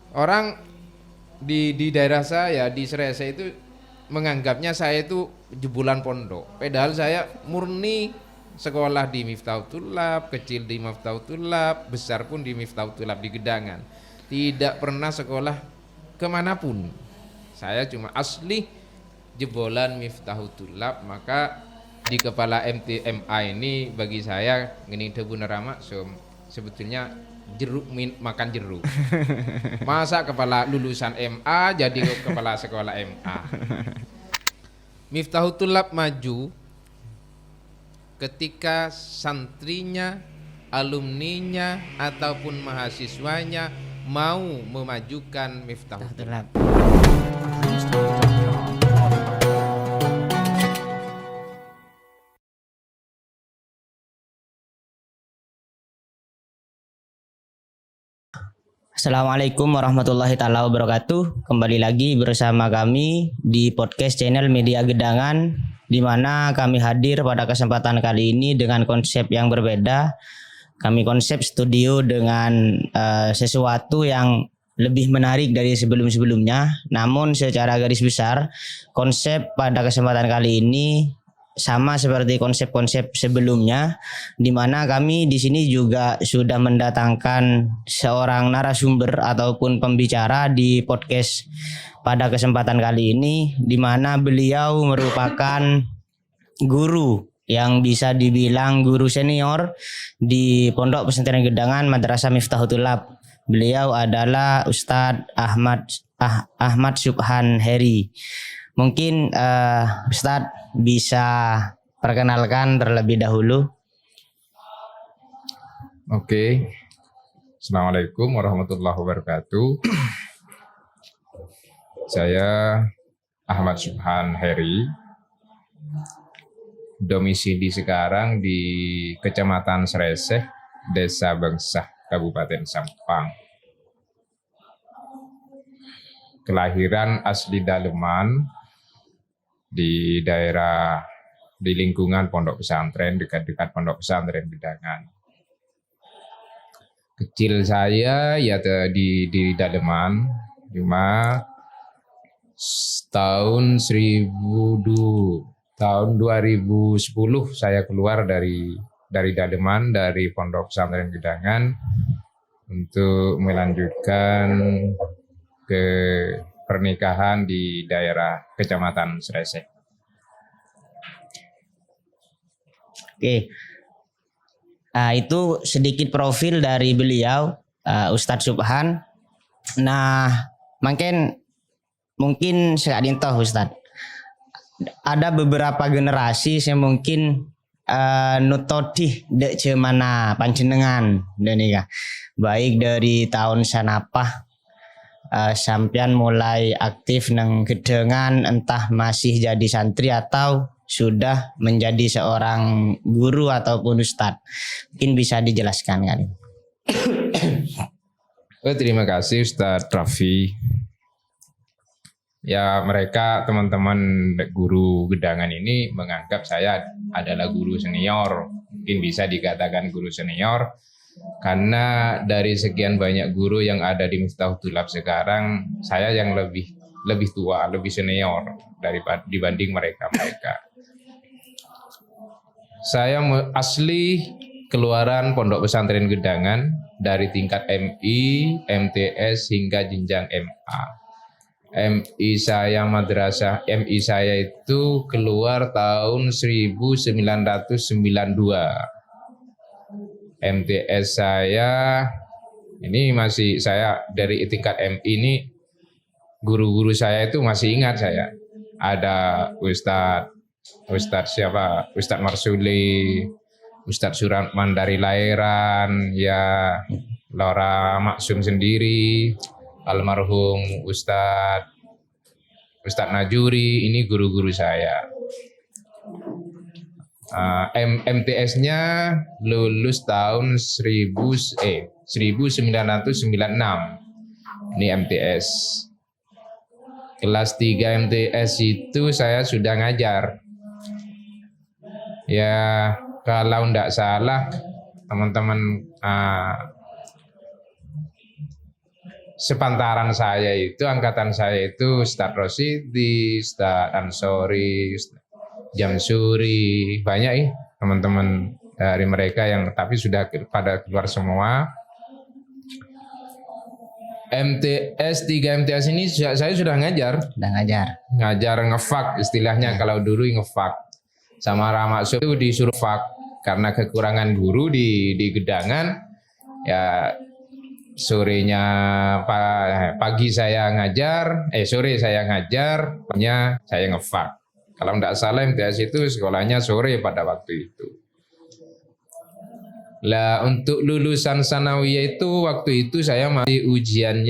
Orang di daerah saya di Serese itu menganggapnya saya itu jebolan pondok. Padahal saya murni sekolah di Miftahul Tulab, kecil di Miftahul Tulab, besar pun di Miftahul Tulab di Gedangan. Tidak pernah sekolah kemanapun. Saya cuma asli jebolan Miftahul Tulab. Maka di kepala MTMA ini bagi saya ngeni debu nerama sebetulnya jeruk makan jeruk. Masa kepala lulusan MA jadi kepala sekolah MA. Miftahul Tulab maju ketika santrinya, alumninya ataupun mahasiswanya mau memajukan Miftahul Tulab. Assalamualaikum warahmatullahi taala wabarakatuh. Kembali lagi bersama kami di podcast channel Media Gedangan, di mana kami hadir pada kesempatan kali ini dengan konsep yang berbeda. Kami konsep studio dengan sesuatu yang lebih menarik dari sebelum-sebelumnya. Namun secara garis besar, konsep pada kesempatan kali ini sama seperti konsep-konsep sebelumnya, di mana kami di sini juga sudah mendatangkan seorang narasumber ataupun pembicara di podcast pada kesempatan kali ini, di mana beliau merupakan guru yang bisa dibilang guru senior di Pondok Pesantren Gedangan Madrasah Miftahul Tulab. Beliau adalah Ustadz Ahmad Subhan Heri. Mungkin Ustadz bisa perkenalkan terlebih dahulu. Oke. Assalamualaikum warahmatullahi wabarakatuh. Saya Ahmad Subhan Heri. Domisili sekarang di Kecamatan Sereseh, Desa Bangsah, Kabupaten Sampang. Kelahiran asli Daleman, di daerah di lingkungan pondok pesantren, dekat-dekat pondok pesantren Gedangan. Kecil saya ya di Daleman, cuma tahun 2010 saya keluar dari Daleman, dari pondok pesantren Gedangan untuk melanjutkan ke pernikahan di daerah Kecamatan Sereseh. Oke. Nah, itu sedikit profil dari beliau, Ustadz Subhan. Nah, mungkin sekali toh Ustadz. Ada beberapa generasi yang mungkin nutodih dek cemana panjenengan denika. Baik dari tahun sanapah sampean mulai aktif nang Gedangan, entah masih jadi santri atau sudah menjadi seorang guru ataupun ustadz. Mungkin bisa dijelaskan kan? Terima kasih Ustadz Raffi. Ya, mereka teman-teman guru Gedangan ini menganggap saya adalah guru senior. Mungkin bisa dikatakan guru senior karena dari sekian banyak guru yang ada di Miftahul Tulab sekarang, saya yang lebih tua, lebih senior dibanding mereka. Saya asli keluaran Pondok Pesantren Gedangan dari tingkat MI, MTS hingga jenjang MA. MI saya itu keluar tahun 1992. MTS saya ini masih, saya dari tingkat MI ini guru-guru saya itu masih ingat saya. Ada Ustadz siapa? Ustadz Marsuli, Ustadz Suratman dari Lahiran, ya Laura Maksum sendiri, almarhum Ustadz Najuri, ini guru-guru saya. MTS-nya lulus tahun 1996. Ini MTS. Kelas 3 MTS itu saya sudah ngajar. Ya, kalau enggak salah teman-teman sepantaran saya itu, angkatan saya itu Ustadz Rosidi, Ustadz Ansori, Ustadz Jamsuri, banyak teman-teman dari mereka yang tapi sudah pada keluar semua. MTS 3 MTS ini saya sudah ngajar. Ngajar ngefak istilahnya, kalau dulu ngefak. Sama Ramakso itu disuruh fak karena kekurangan guru di Gedangan. Ya sorenya pagi saya ngajar, sore saya ngajar, paginya saya ngefak. Kalau tidak salah MTS itu sekolahnya sore pada waktu itu. Lah untuk lulusan sanawiyah itu waktu itu saya masih ujian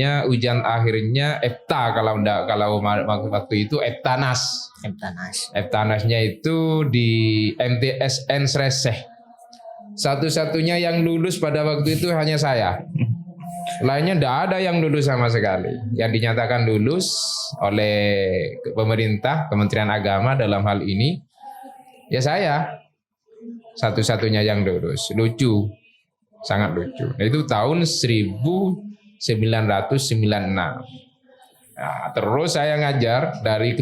akhirnya EPTA kalau waktu itu EPTANAS. EPTANASnya itu di MTSN Sreseh. Satu-satunya yang lulus pada waktu itu hanya saya. Lainnya tidak ada yang lulus sama sekali. Yang dinyatakan lulus oleh pemerintah, Kementerian Agama dalam hal ini, ya saya. Satu-satunya yang lulus. Lucu, sangat lucu. Itu tahun 1996. Nah, terus saya ngajar dari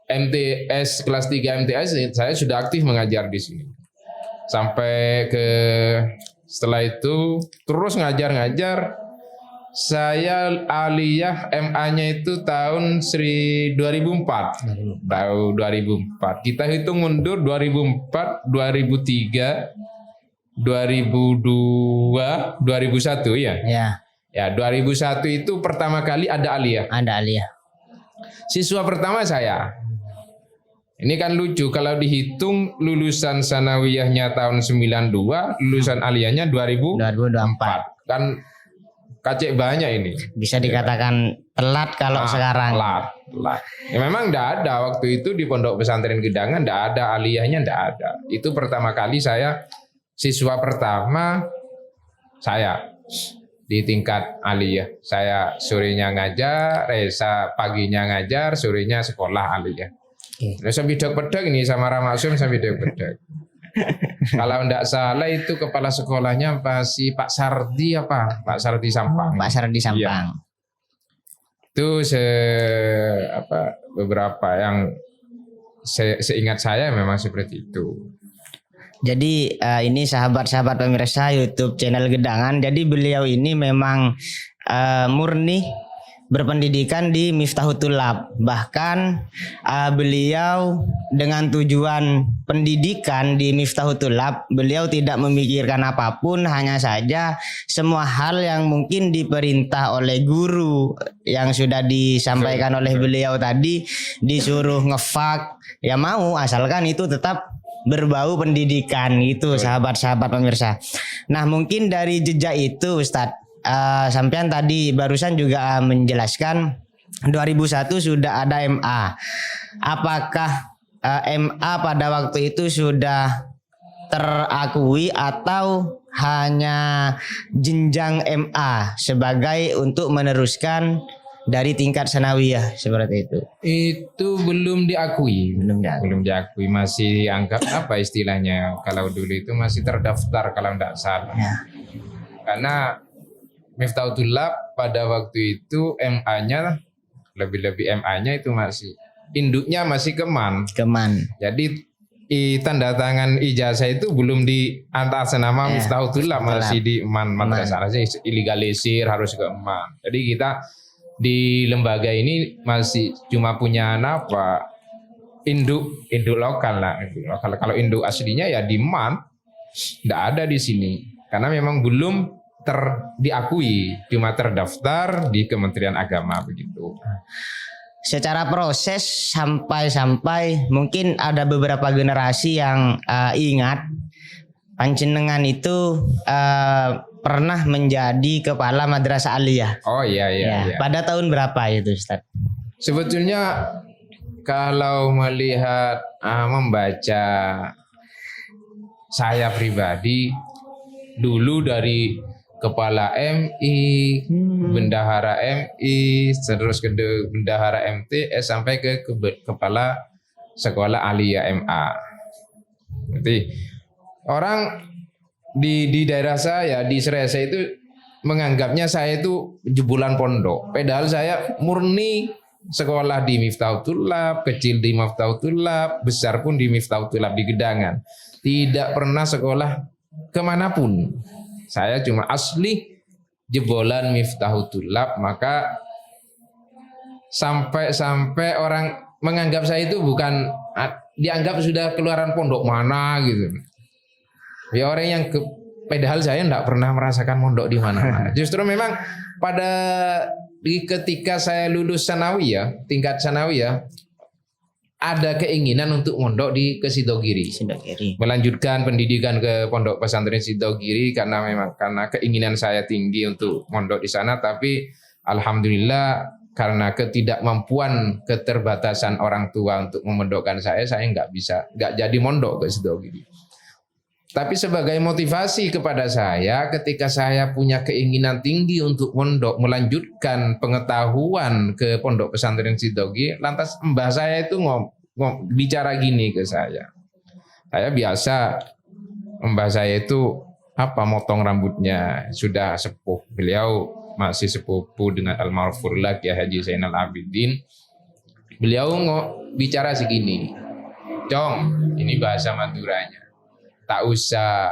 MTS kelas 3 MTS saya sudah aktif mengajar di sini. Sampai setelah itu terus ngajar. Saya aliyah MA-nya itu tahun 2004. Tahun 2004. Kita hitung mundur 2004, 2003, 2002, 2001 ya. Ya, 2001 itu pertama kali ada aliyah. Siswa pertama saya. Ini kan lucu kalau dihitung lulusan sanawiyahnya tahun 92, lulusan aliyahnya 2004. Kan kacek banyak ini. Bisa dikatakan telat kalau sekarang. Telat. Ya memang tidak ada waktu itu di Pondok Pesantren Gedangan, tidak ada aliyahnya, tidak ada. Itu pertama kali siswa pertama saya di tingkat aliyah. Saya sorenya ngajar, paginya ngajar, sorenya sekolah aliyah. Terus sampai bedok-bedok ini sama Ramaksum sampai bedok-bedok. Kalau tidak salah itu kepala sekolahnya si Pak Sardi Pak Sardi Sampang. Iya. Itu beberapa yang seingat saya memang seperti itu. Jadi ini sahabat-sahabat pemirsa YouTube channel Gedangan. Jadi beliau ini memang murni berpendidikan di Miftahut Thulab. Bahkan beliau dengan tujuan pendidikan di Miftahut Thulab, beliau tidak memikirkan apapun, hanya saja semua hal yang mungkin diperintah oleh guru yang sudah disampaikan oleh beliau tadi, disuruh ngefak, ya mau, asalkan itu tetap berbau pendidikan gitu, sahabat-sahabat pemirsa. Nah, mungkin dari jejak itu Ustadz, sampean tadi barusan juga menjelaskan 2001 sudah ada MA. Apakah MA pada waktu itu sudah terakui atau hanya jenjang MA sebagai untuk meneruskan dari tingkat sanawiyah seperti itu? Itu belum diakui. Masih anggap istilahnya, kalau dulu itu masih terdaftar kalau tidak salah. Karena Miftahut Thulab pada waktu itu MA-nya lebih-lebih MA-nya itu masih induknya masih Keman. Jadi tanda tangan ijazah itu belum di atas nama Miftahut Thulab, masih di Man madrasah aja, ilegalisir harus ke Man. Jadi kita di lembaga ini masih cuma punya induk lokal lah. Kalau induk aslinya ya di Man, tidak ada di sini karena memang belum diakui, cuma terdaftar di Kementerian Agama begitu. Secara proses sampai mungkin ada beberapa generasi yang ingat panjenengan itu pernah menjadi kepala madrasah aliyah. Oh iya. Pada tahun berapa itu Ustaz? Sebetulnya kalau melihat membaca saya pribadi dulu dari kepala MI, bendahara MI, terus ke bendahara MTS sampai ke kepala sekolah aliyah MA. Jadi orang di daerah saya di Sreseh itu menganggapnya saya itu jebolan pondok. Padahal saya murni sekolah di Miftahul Thulab, kecil di Miftahul Thulab, besar pun di Miftahul Thulab di Gedangan. Tidak pernah sekolah kemanapun. Saya cuma asli jebolan Miftahul Thulab, maka sampai orang menganggap saya itu bukan, dianggap sudah keluaran pondok mana gitu. Ya orang yang padahal saya tidak pernah merasakan mondok di mana-mana. Justru memang ketika saya lulus sanawiyah, tingkat sanawiyah, ada keinginan untuk mondok ke Sidogiri. Melanjutkan pendidikan ke pondok pesantren Sidogiri karena keinginan saya tinggi untuk mondok di sana, tapi alhamdulillah karena ketidakmampuan, keterbatasan orang tua untuk memondokkan saya nggak jadi mondok ke Sidogiri. Tapi sebagai motivasi kepada saya, ketika saya punya keinginan tinggi untuk mondok, melanjutkan pengetahuan ke pondok pesantren Sidogiri, lantas mbah saya itu bicara gini ke saya. Saya biasa, mbah saya itu motong rambutnya, sudah sepuh. Beliau masih sepupu dengan almarhum Kiai Haji Zainal Abidin. Beliau bicara segini, Cong, ini bahasa Maduranya. Tak usah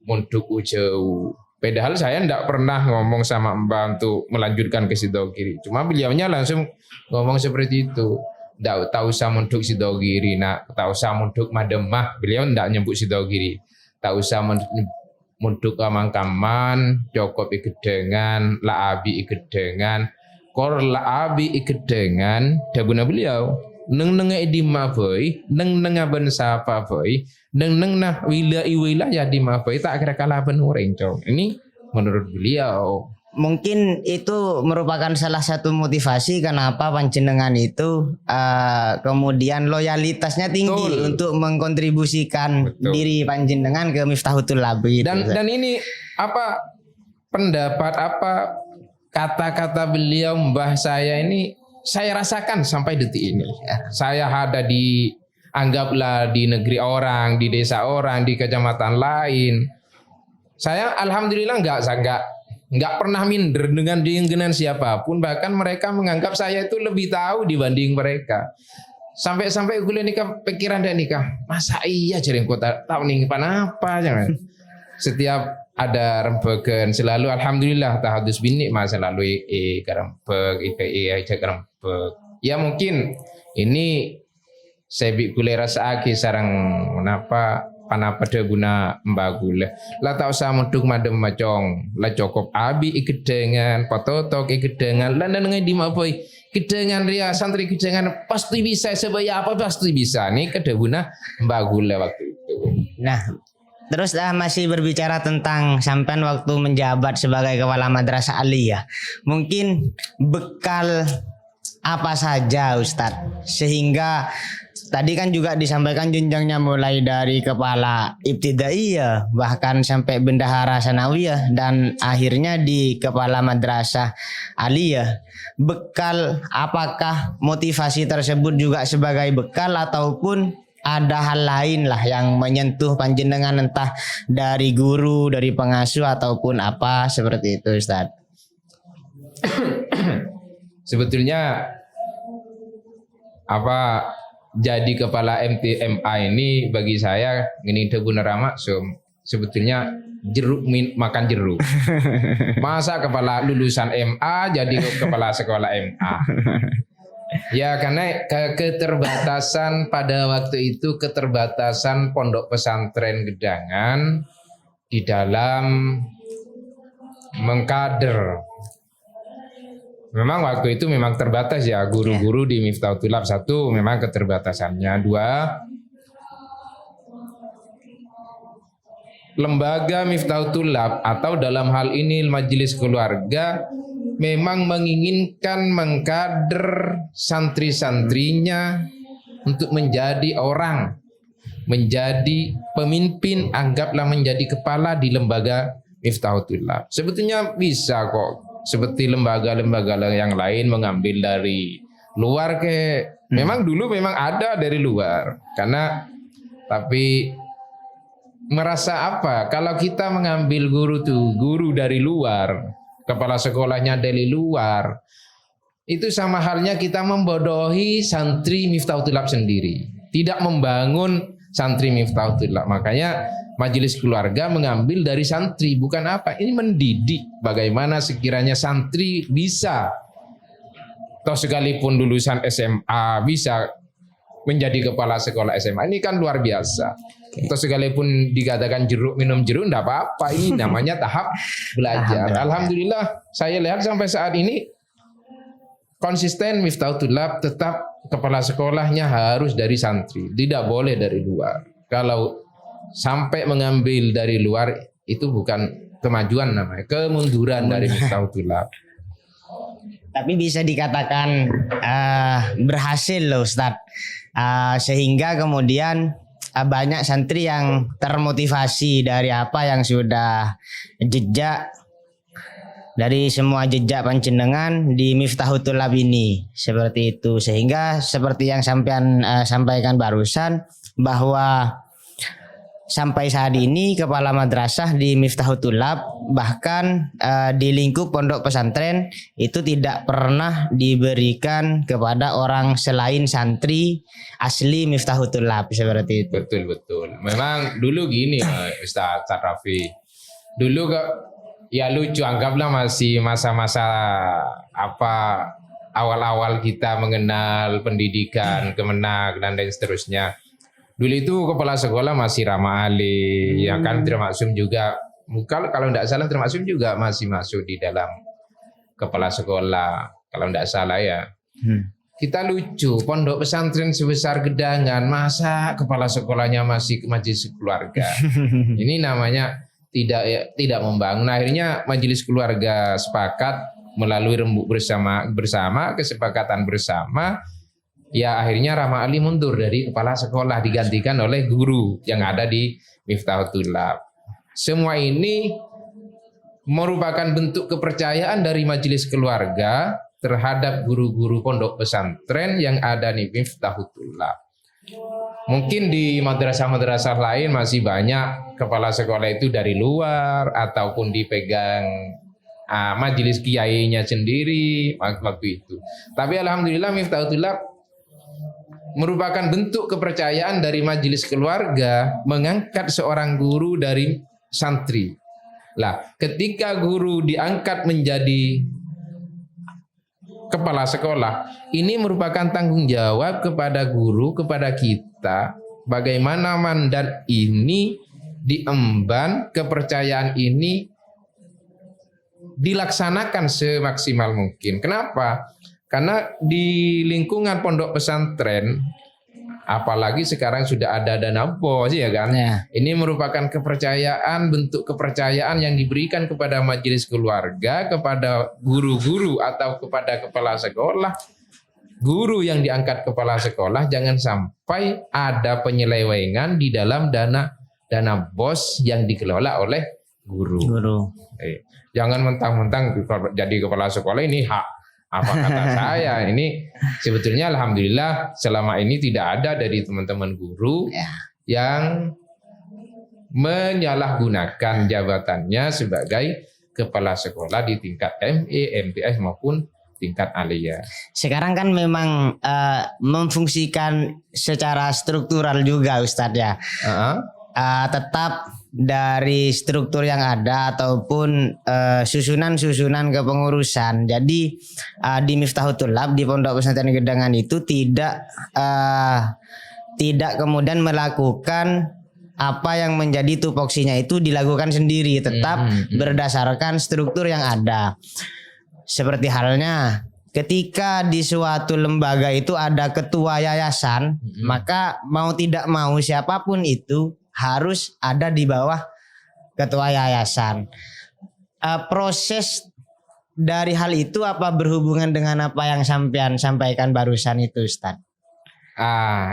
mondok jauh. Padahal saya tidak pernah ngomong sama mbak untuk melanjutkan ke Sidogiri. Cuma beliaunya langsung ngomong seperti itu. Tak usah mondok Sidogiri, tak usah mondok Mademah. Beliau tidak nyebut Sidogiri. Tak usah mondok Kamangkaman, Jokop Igedengan, Laabi Igedengan, Kor Laabi Igedengan. Dabuna beliau. Neng di maboi, neng aben sapa boy, neng nah wilayah di maboi tak kira kalah benuring cong. Ini menurut beliau. Mungkin itu merupakan salah satu motivasi kenapa panjenengan itu kemudian loyalitasnya tinggi. Betul. Untuk mengkontribusikan diri panjenengan ke Miftahul Thulab gitu. Dan ini pendapat kata-kata beliau mbah saya ini saya rasakan sampai detik ini. Saya ada anggaplah di negeri orang, di desa orang, di kecamatan lain. Saya alhamdulillah nggak pernah minder dengan siapapun. Bahkan mereka menganggap saya itu lebih tahu dibanding mereka. Sampai kuliah nikah, pikiran dan nikah. Masa iya jaring kota tahu nih apa jangan. Setiap ada rembegan selalu alhamdulillah tahadus bini selalu kerempeg aja kerempeg. Ya mungkin ini saya kuliah rasa sarang panapa deguna mbagule. Lah tak usah menduk madem macong. Lah cokop abi ikedengan, patotok ikedengan. Lah nang di maboy kedengan ria santri kedengan pasti bisa sebaya apa pasti bisa. Nih kedebuna mbagule waktu itu. Nah, terus masih berbicara tentang sampean waktu menjabat sebagai kepala madrasah aliyah. Mungkin bekal apa saja Ustadz sehingga tadi kan juga disampaikan jenjangnya mulai dari kepala ibtidaiyah bahkan sampai bendahara sanawiyah dan akhirnya di kepala madrasah aliyah. Bekal apakah motivasi tersebut juga sebagai bekal ataupun ada hal lain lah yang menyentuh panjenengan entah dari guru, dari pengasuh ataupun apa seperti itu Ustaz? Sebetulnya jadi kepala MTMA ini bagi saya ini benar maksum. Sebetulnya makan jeruk. Masa kepala lulusan MA jadi kepala sekolah MA. Ya karena keterbatasan pada waktu itu keterbatasan pondok pesantren Gedangan di dalam mengkader. Memang waktu itu memang terbatas ya guru-guru di Miftahul Thulab. Satu memang keterbatasannya. Dua lembaga Miftahul Thulab atau dalam hal ini majelis keluarga memang menginginkan mengkader santri-santrinya untuk menjadi orang, menjadi pemimpin, anggaplah menjadi kepala di lembaga Miftahul Thulab. Sebetulnya bisa kok, seperti lembaga-lembaga yang lain mengambil dari luar memang dulu memang ada dari luar, tapi merasa kalau kita mengambil guru dari luar, kepala sekolahnya dari luar, itu sama halnya kita membodohi santri Miftahul Tulab sendiri, tidak membangun santri Miftahul Tulab. Makanya majelis keluarga mengambil dari santri, bukan apa, ini mendidik bagaimana sekiranya santri bisa, atau sekalipun lulusan SMA bisa menjadi kepala sekolah SMA. Ini kan luar biasa. Atau sekalipun dikatakan jeruk minum jeruk, enggak apa-apa, ini namanya tahap belajar. Alhamdulillah saya lihat sampai saat ini konsisten Miftahul Tulab, tetap kepala sekolahnya harus dari santri, tidak boleh dari luar. Kalau sampai mengambil dari luar itu bukan kemajuan namanya, kemunduran dari Miftahul Tulab. Tapi bisa dikatakan berhasil loh Ustadz, sehingga kemudian banyak santri yang termotivasi dari apa yang sudah jejak, dari semua jejak panjenengan di Miftahul Tulab ini, seperti itu. Sehingga seperti yang sampean sampaikan barusan, bahwa sampai saat ini kepala madrasah di Miftahul Tulab, bahkan di lingkup pondok pesantren itu tidak pernah diberikan kepada orang selain santri asli Miftahul Tulab, seperti itu. Betul. Memang dulu gini Ustaz Raffi. Dulu ya lucu, anggaplah masih masa-masa apa awal-awal kita mengenal pendidikan, Kemenak dan lain seterusnya. Dulu itu kepala sekolah masih ramah alih, ya kan, termaksud juga, kalau tidak salah termaksud juga masih masuk di dalam kepala sekolah, kalau tidak salah ya. Kita lucu, pondok pesantren sebesar Gedangan, masa kepala sekolahnya masih majelis keluarga. Ini namanya tidak membangun. Akhirnya majelis keluarga sepakat melalui rembuk bersama kesepakatan bersama. Ya akhirnya Rahma Ali mundur dari kepala sekolah, digantikan oleh guru yang ada di Miftahul Tulab. Semua ini merupakan bentuk kepercayaan dari majelis keluarga terhadap guru-guru pondok pesantren yang ada di Miftahul Tulab. Mungkin di madrasah-madrasah lain masih banyak kepala sekolah itu dari luar ataupun dipegang majelis kiainya sendiri waktu itu. Tapi alhamdulillah Miftahul Tulab merupakan bentuk kepercayaan dari majelis keluarga mengangkat seorang guru dari santri. Lah, ketika guru diangkat menjadi kepala sekolah, ini merupakan tanggung jawab kepada guru, kepada kita, bagaimana mandat ini diemban, kepercayaan ini dilaksanakan semaksimal mungkin. Kenapa? Karena di lingkungan pondok pesantren, apalagi sekarang sudah ada dana BOS ya kan. Ya. Ini merupakan kepercayaan, bentuk kepercayaan yang diberikan kepada majelis keluarga, kepada guru-guru atau kepada kepala sekolah. Guru yang diangkat kepala sekolah jangan sampai ada penyelewengan di dalam dana BOS yang dikelola oleh guru. Jangan mentang-mentang jadi kepala sekolah ini hak. Apa kata saya, ini sebetulnya alhamdulillah selama ini tidak ada dari teman-teman guru yang menyalahgunakan jabatannya sebagai kepala sekolah di tingkat ME, MTS maupun tingkat aliyah. Sekarang kan memang memfungsikan secara struktural juga Ustadz ya. Tetap dari struktur yang ada ataupun susunan-susunan kepengurusan. Jadi di Miftahul Tulab di Pondok Pesantren Gedangan itu tidak kemudian melakukan apa yang menjadi tupoksinya itu dilakukan sendiri, tetap berdasarkan struktur yang ada. Seperti halnya ketika di suatu lembaga itu ada ketua yayasan, maka mau tidak mau siapapun itu harus ada di bawah ketua yayasan. Proses dari hal itu apa berhubungan dengan apa yang sampean sampaikan barusan itu, Ustaz?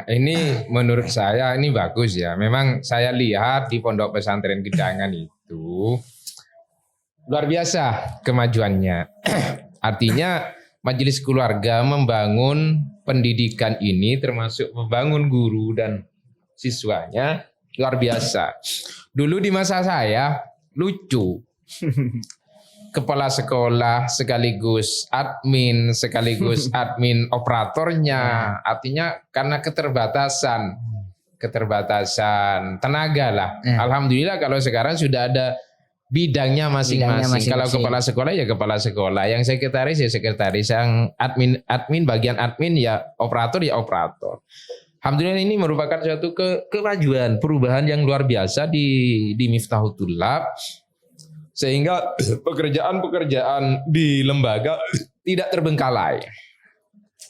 Ini menurut saya ini bagus ya. Memang saya lihat di Pondok Pesantren Gedangan itu luar biasa kemajuannya. Artinya majelis keluarga membangun pendidikan ini termasuk membangun guru dan siswanya luar biasa. Dulu di masa saya lucu. kepala sekolah sekaligus admin operatornya. Artinya karena keterbatasan tenaga lah. Alhamdulillah kalau sekarang sudah ada bidangnya masing-masing. Kalau kepala sekolah ya kepala sekolah, yang sekretaris ya sekretaris, yang admin bagian admin ya operator. Alhamdulillah ini merupakan suatu kemajuan, perubahan yang luar biasa di Miftahul Thulab, sehingga pekerjaan-pekerjaan di lembaga tidak terbengkalai.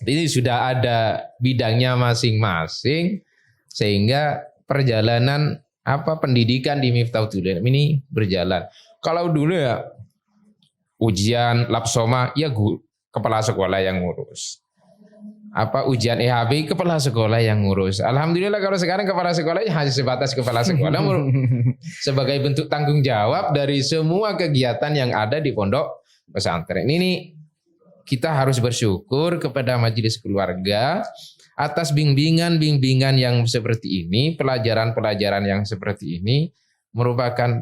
Ini sudah ada bidangnya masing-masing, sehingga perjalanan pendidikan di Miftahul Thulab ini berjalan. Kalau dulu ya ujian lapsoma ya kepala sekolah yang ngurus. Ujian EHB kepala sekolah yang ngurus. Alhamdulillah kalau sekarang kepala sekolahnya hanya sebatas kepala sekolah sebagai bentuk tanggung jawab dari semua kegiatan yang ada di pondok pesantren. Ini kita harus bersyukur kepada majelis keluarga atas bimbingan yang seperti ini, pelajaran-pelajaran yang seperti ini merupakan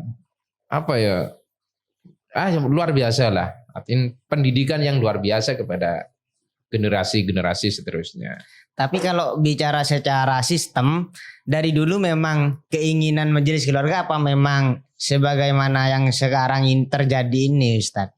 luar biasa lah. Artinya pendidikan yang luar biasa kepada generasi-generasi seterusnya. Tapi kalau bicara secara sistem, dari dulu memang keinginan majelis keluarga apa memang sebagaimana yang sekarang terjadi ini, Ustadz?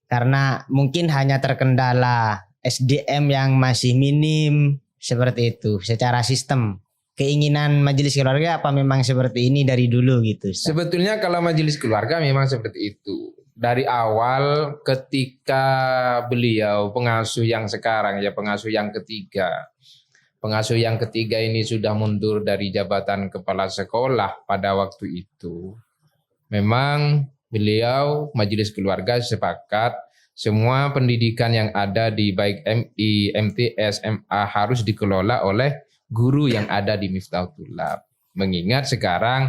Karena mungkin hanya terkendala SDM yang masih minim seperti itu. Secara sistem, keinginan majelis keluarga apa memang seperti ini dari dulu gitu, Ustadz? Sebetulnya kalau majelis keluarga memang seperti itu. Dari awal ketika beliau pengasuh yang sekarang ya pengasuh yang ketiga ini sudah mundur dari jabatan kepala sekolah pada waktu itu, memang beliau majelis keluarga sepakat semua pendidikan yang ada di baik MI, MTS, MA harus dikelola oleh guru yang ada di Miftahul Thulab. Mengingat sekarang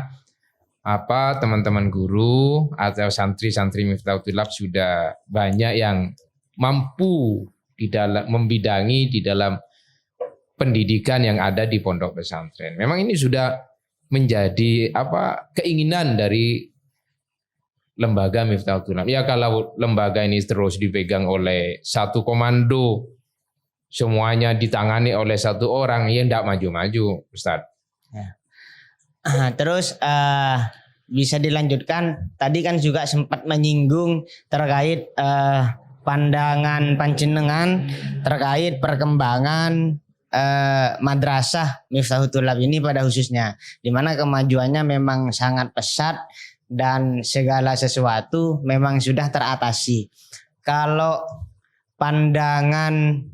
teman-teman guru atau santri-santri Miftahul Thulab sudah banyak yang mampu di dalam membidangi di dalam pendidikan yang ada di pondok pesantren. Memang ini sudah menjadi keinginan dari lembaga Miftahul Thulab. Ya kalau lembaga ini terus dipegang oleh satu komando, semuanya ditangani oleh satu orang, ya tidak maju-maju, Ustaz. Ya. Terus bisa dilanjutkan, tadi kan juga sempat menyinggung terkait pandangan panjenengan terkait perkembangan madrasah Miftahul Thulab ini pada khususnya, di mana kemajuannya memang sangat pesat dan segala sesuatu memang sudah teratasi. Kalau pandangan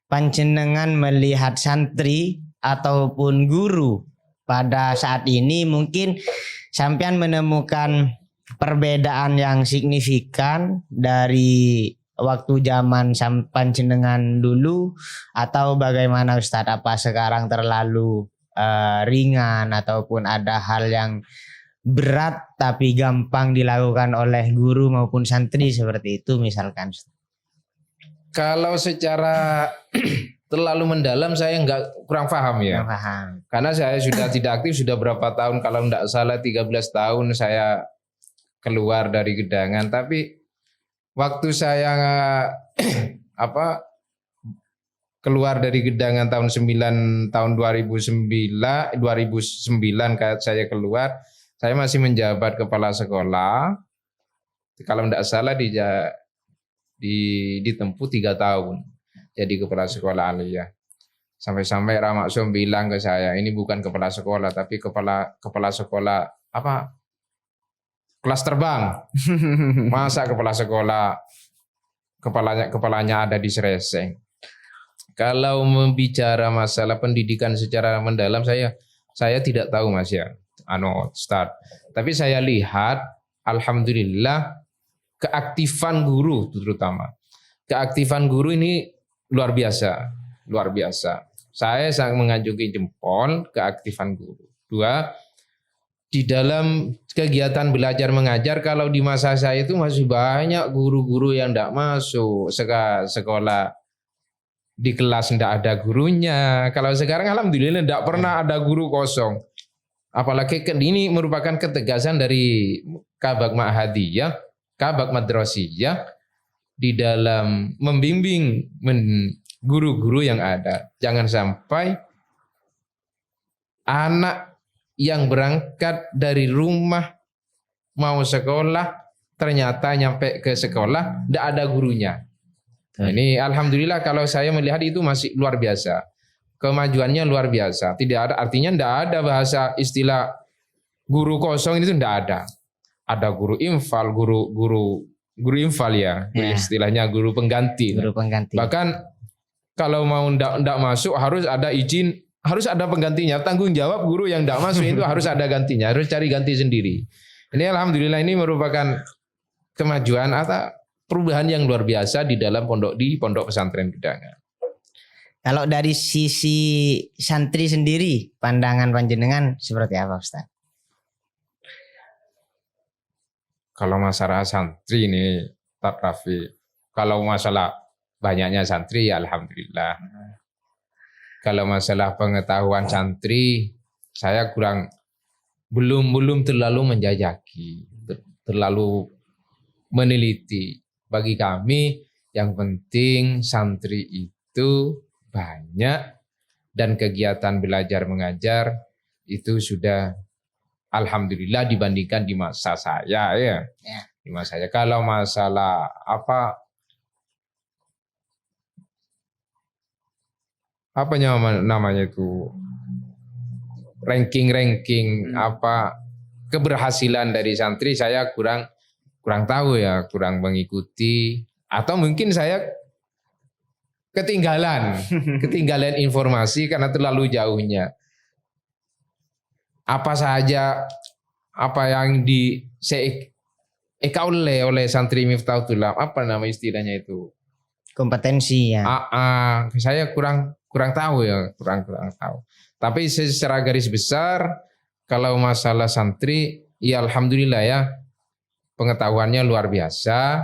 panjenengan melihat santri ataupun guru pada saat ini, mungkin sampean menemukan perbedaan yang signifikan dari waktu zaman panjenengan dulu, atau bagaimana Ustadz? Apa sekarang terlalu ringan ataupun ada hal yang berat tapi gampang dilakukan oleh guru maupun santri seperti itu misalkan? Kalau secara terlalu mendalam saya kurang paham ya. Karena saya sudah tidak aktif sudah berapa tahun, kalau tidak salah 13 tahun saya keluar dari gedangan. Tapi waktu saya keluar dari gedangan tahun 2009 kayak saya keluar, saya masih menjabat kepala sekolah. Kalau tidak salah ditempuh 3 tahun. Jadi kepala sekolah aliyah. Sampai-sampai Ramaksum bilang ke saya, ini bukan kepala sekolah tapi kepala sekolah kelas terbang. Masa kepala sekolah kepalanya ada di Sreseng. Kalau membicara masalah pendidikan secara mendalam saya tidak tahu Mas ya. Ustaz. Tapi saya lihat alhamdulillah keaktifan guru terutama. Keaktifan guru ini luar biasa. Saya sangat mengajukan jempol keaktifan guru. 2, di dalam kegiatan belajar mengajar, kalau di masa saya itu masih banyak guru-guru yang tidak masuk sekolah, di kelas tidak ada gurunya. Kalau sekarang alhamdulillah tidak pernah ada guru kosong. Apalagi ini merupakan ketegasan dari Kabag Ma'hadiyah kabak madrasiyah di dalam membimbing guru-guru yang ada. Jangan sampai anak yang berangkat dari rumah mau sekolah ternyata nyampe ke sekolah tidak ada gurunya. Ini alhamdulillah kalau saya melihat itu masih luar biasa. Kemajuannya luar biasa. Tidak ada, artinya tidak ada bahasa istilah guru kosong itu tidak ada. Ada guru infal, guru infal ya. Istilahnya guru pengganti. Guru pengganti. Bahkan kalau mau tidak masuk harus ada izin, harus ada penggantinya. Tanggung jawab guru yang tidak masuk itu harus ada gantinya, harus cari ganti sendiri. Ini alhamdulillah ini merupakan kemajuan atau perubahan yang luar biasa di dalam pondok pesantren Gedangan. Kalau dari sisi santri sendiri, pandangan panjenengan seperti apa, Ustaz? Kalau masalah santri ini, Pak Rafi, kalau masalah banyaknya santri ya alhamdulillah. Kalau masalah pengetahuan santri, saya belum terlalu menjajaki, terlalu meneliti. Bagi kami yang penting santri itu banyak dan kegiatan belajar mengajar itu sudah alhamdulillah dibandingkan di masa saya ya. Di masa saya. Kalau masalah apa namanya itu ranking keberhasilan dari santri saya kurang tahu ya, kurang mengikuti atau mungkin saya ketinggalan informasi karena terlalu jauhnya. Apa saja yang oleh santri Miftahul Tulab, apa nama istilahnya itu? Kompetensi ya. Saya kurang tahu ya, kurang tahu. Tapi secara garis besar kalau masalah santri ya alhamdulillah ya pengetahuannya luar biasa.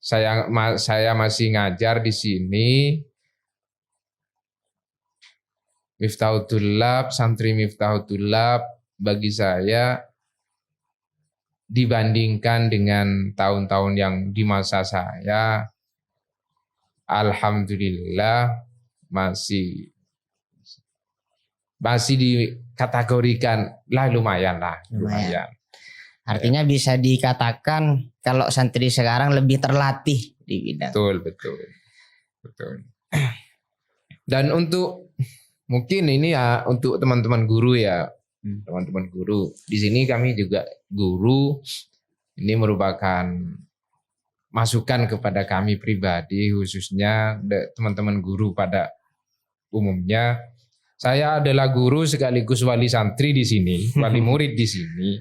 Saya masih ngajar di sini. Miftahul Tulab, santri Miftahul Tulab bagi saya dibandingkan dengan tahun-tahun yang di masa saya, alhamdulillah masih dikategorikan lumayan. Artinya bisa dikatakan kalau santri sekarang lebih terlatih di bidang. Betul. Dan mungkin ini ya untuk teman-teman guru ya. Teman-teman guru. Di sini kami juga guru. Ini merupakan masukan kepada kami pribadi khususnya teman-teman guru pada umumnya. Saya adalah guru sekaligus wali santri di sini, wali murid di sini.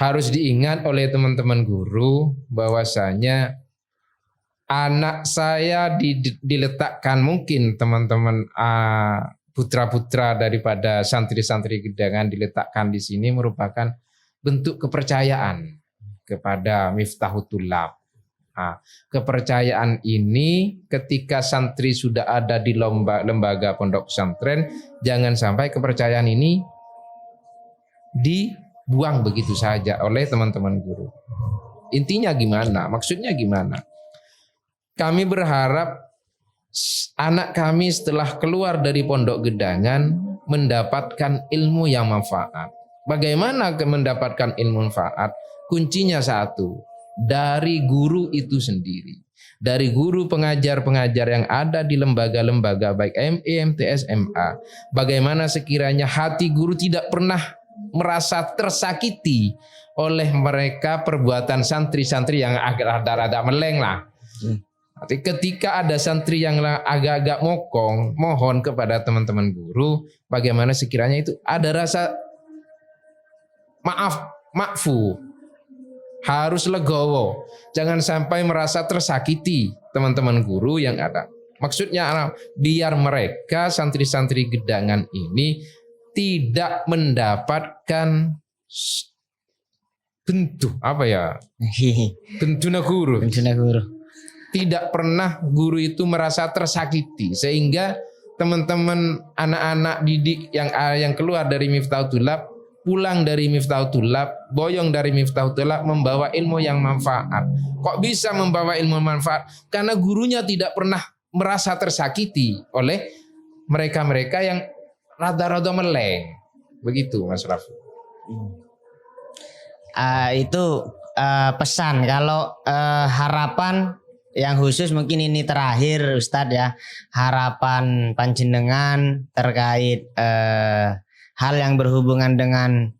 Harus diingat oleh teman-teman guru bahwasanya anak saya diletakkan, mungkin teman-teman putra-putra daripada santri-santri Gedangan diletakkan di sini merupakan bentuk kepercayaan kepada Miftahul Tulab. Kepercayaan ini ketika santri sudah ada di lembaga pondok pesantren, jangan sampai kepercayaan ini dibuang begitu saja oleh teman-teman guru. Intinya gimana? Maksudnya gimana? Kami berharap anak kami setelah keluar dari pondok Gedangan mendapatkan ilmu yang manfaat. Bagaimana mendapatkan ilmu manfaat? Kuncinya satu, dari guru itu sendiri. Dari guru pengajar-pengajar yang ada di lembaga-lembaga baik MI, MTS, MA. Bagaimana sekiranya hati guru tidak pernah merasa tersakiti oleh mereka perbuatan santri-santri yang agak rada-rada meleng lah. Tapi ketika ada santri yang agak-agak mokong, mohon kepada teman-teman guru, bagaimana sekiranya itu ada rasa maafu, harus legowo, jangan sampai merasa tersakiti teman-teman guru yang ada. Maksudnya biar mereka santri-santri Gedangan ini tidak mendapatkan bentuk bentuna guru. Tidak pernah guru itu merasa tersakiti sehingga teman-teman anak-anak didik yang keluar dari Miftahul Tulab pulang dari Miftahut Thulab, boyong dari Miftahut Thulab membawa ilmu yang manfaat. Kok bisa membawa ilmu manfaat? Karena gurunya tidak pernah merasa tersakiti oleh mereka-mereka yang rada-rada meleng. Begitu Mas Raffi. Itu pesan. Kalau harapan yang khusus mungkin ini terakhir Ustadz ya, harapan panjenengan terkait hal yang berhubungan dengan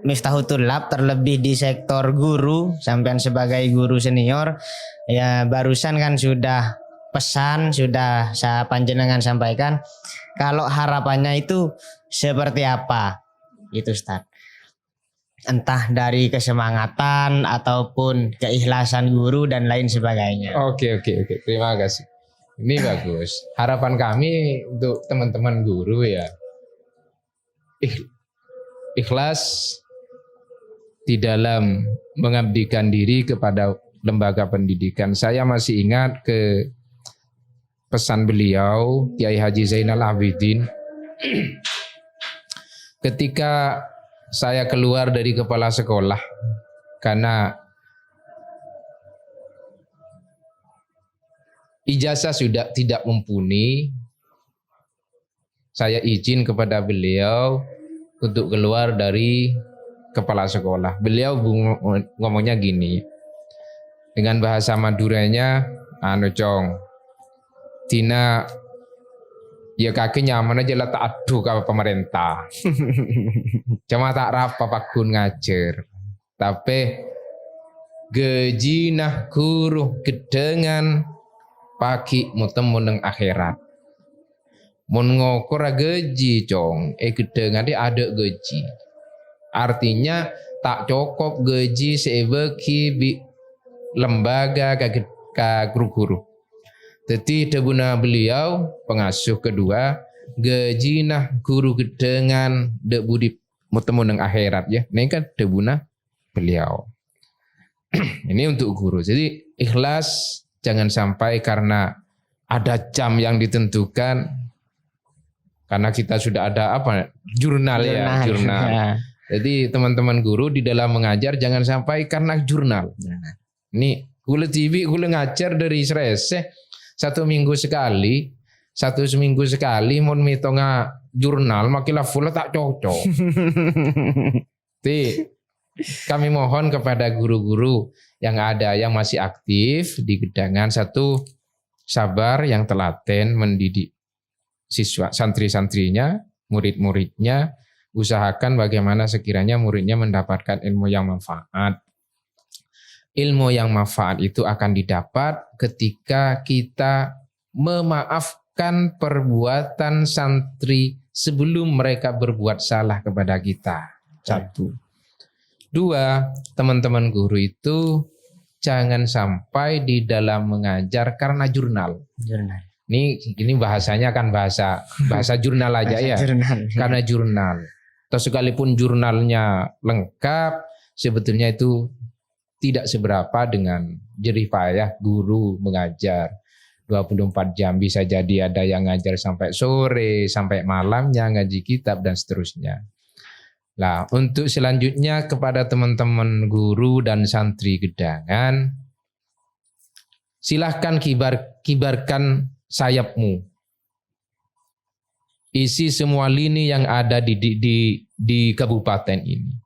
Miftahut Thulab, terlebih di sektor guru, sampean sebagai guru senior ya, barusan kan sudah pesan, sudah saya panjenengan sampaikan. Kalau harapannya itu seperti apa gitu Ustadz? Entah dari kesemangatan ataupun keikhlasan guru dan lain sebagainya. Oke. Terima kasih. Ini bagus. Harapan kami untuk teman-teman guru ya, ikhlas di dalam mengabdikan diri kepada lembaga pendidikan. Saya masih ingat ke pesan beliau, Kiai Haji Zainal Abidin, ketika saya keluar dari kepala sekolah karena ijazah sudah tidak mumpuni, saya izin kepada beliau untuk keluar dari kepala sekolah. Beliau ngomongnya gini, dengan bahasa Maduranya, Cong, Tina ya kaki nyaman aja lah tak aduh ke pemerintah. Cuma tak rapa pakun ngajar. Tapi gaji nah guru gedengan pagi mutemu neng akhirat. Mun ngokor gaji cong, gedengan dia ada gaji. Artinya tak cukup gaji sebagi lembaga ke guru-guru. Jadi debuna beliau pengasuh kedua gaji nah guru gedengan dek budi mutemu neng akhirat ya. Ini kan debuna beliau. Ini untuk guru. Jadi ikhlas, jangan sampai karena ada jam yang ditentukan, karena kita sudah ada jurnal. Jadi teman-teman guru di dalam mengajar jangan sampai karena jurnal. Ini gula TV gula ngajar dari Sreseh satu minggu sekali mau mitonga jurnal makilah full tak cocok. Jadi kami mohon kepada guru-guru yang ada yang masih aktif di gedangan, satu, sabar, yang telaten mendidik siswa santri-santrinya, murid-muridnya, usahakan bagaimana sekiranya muridnya mendapatkan ilmu yang manfaat. Ilmu yang manfaat itu akan didapat ketika kita memaafkan perbuatan santri sebelum mereka berbuat salah kepada kita. Satu. Dua, teman-teman guru itu jangan sampai di dalam mengajar karena jurnal. Ini bahasanya kan bahasa jurnal aja ya. Karena jurnal. Atau sekalipun jurnalnya lengkap, sebetulnya itu tidak seberapa dengan jerih payah guru mengajar 24 jam. Bisa jadi ada yang ngajar sampai sore, sampai malamnya ngaji kitab dan seterusnya. Nah, untuk selanjutnya kepada teman-teman guru dan santri gedangan, silahkan kibarkan sayapmu. Isi semua lini yang ada di kabupaten ini.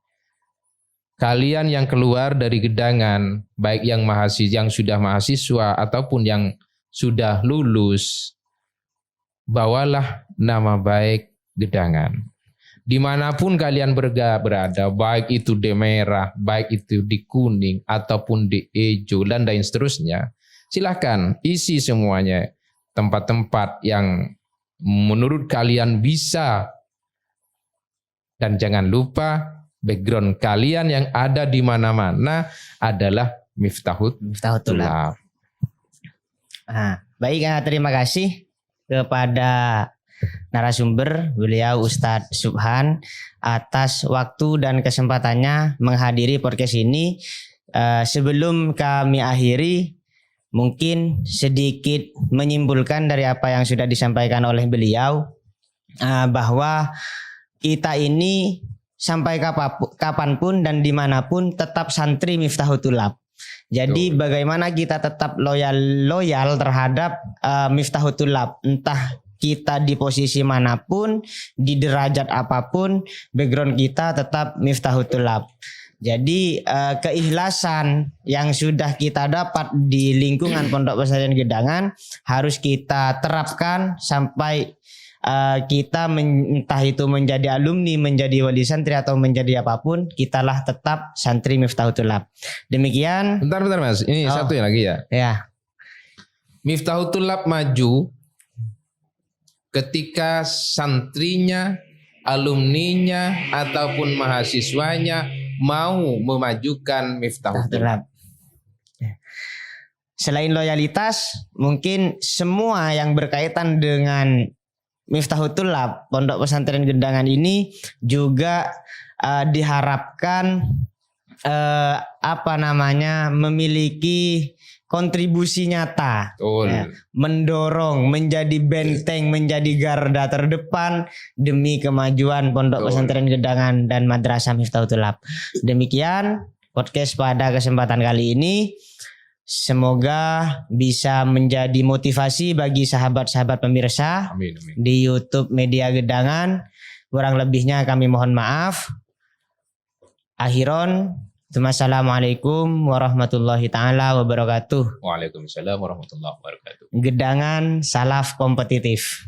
Kalian yang keluar dari gedangan, baik yang sudah mahasiswa ataupun yang sudah lulus, bawalah nama baik gedangan. Dimanapun kalian berada, baik itu di merah, baik itu di kuning, ataupun di hijau, dan lain seterusnya, silakan isi semuanya tempat-tempat yang menurut kalian bisa. Dan jangan lupa background kalian yang ada di mana-mana adalah Miftahut Thulab. Baik, terima kasih kepada narasumber beliau Ustadz Subhan atas waktu dan kesempatannya menghadiri podcast ini. Sebelum kami akhiri, mungkin sedikit menyimpulkan dari apa yang sudah disampaikan oleh beliau, bahwa kita ini sampai kapanpun dan dimanapun tetap santri Miftahul Thulab. Jadi bagaimana kita tetap loyal terhadap Miftahul Thulab, entah kita di posisi manapun, di derajat apapun, background kita tetap Miftahul Thulab. Jadi keikhlasan yang sudah kita dapat di lingkungan Pondok Pesantren Gedangan harus kita terapkan sampai kita entah itu menjadi alumni, menjadi wali santri atau menjadi apapun, kitalah tetap santri Miftahul Thulab. Demikian. Bentar Mas, ini satu lagi ya. Ya. Miftahul Thulab maju ketika santrinya, alumninya ataupun mahasiswanya mau memajukan Miftahul Thulab. Selain loyalitas, mungkin semua yang berkaitan dengan Miftahul Thulab Pondok Pesantren Gedangan ini juga diharapkan memiliki kontribusi nyata, ya, mendorong, menjadi benteng, menjadi garda terdepan demi kemajuan Pondok Pesantren Gedangan dan Madrasah Miftahul Thulab. Demikian podcast pada kesempatan kali ini. Semoga bisa menjadi motivasi bagi sahabat-sahabat pemirsa di YouTube Media Gedangan. Kurang lebihnya kami mohon maaf. Akhiron, Assalamualaikum warahmatullahi taala wabarakatuh. Waalaikumsalam warahmatullahi wabarakatuh. Gedangan salaf kompetitif.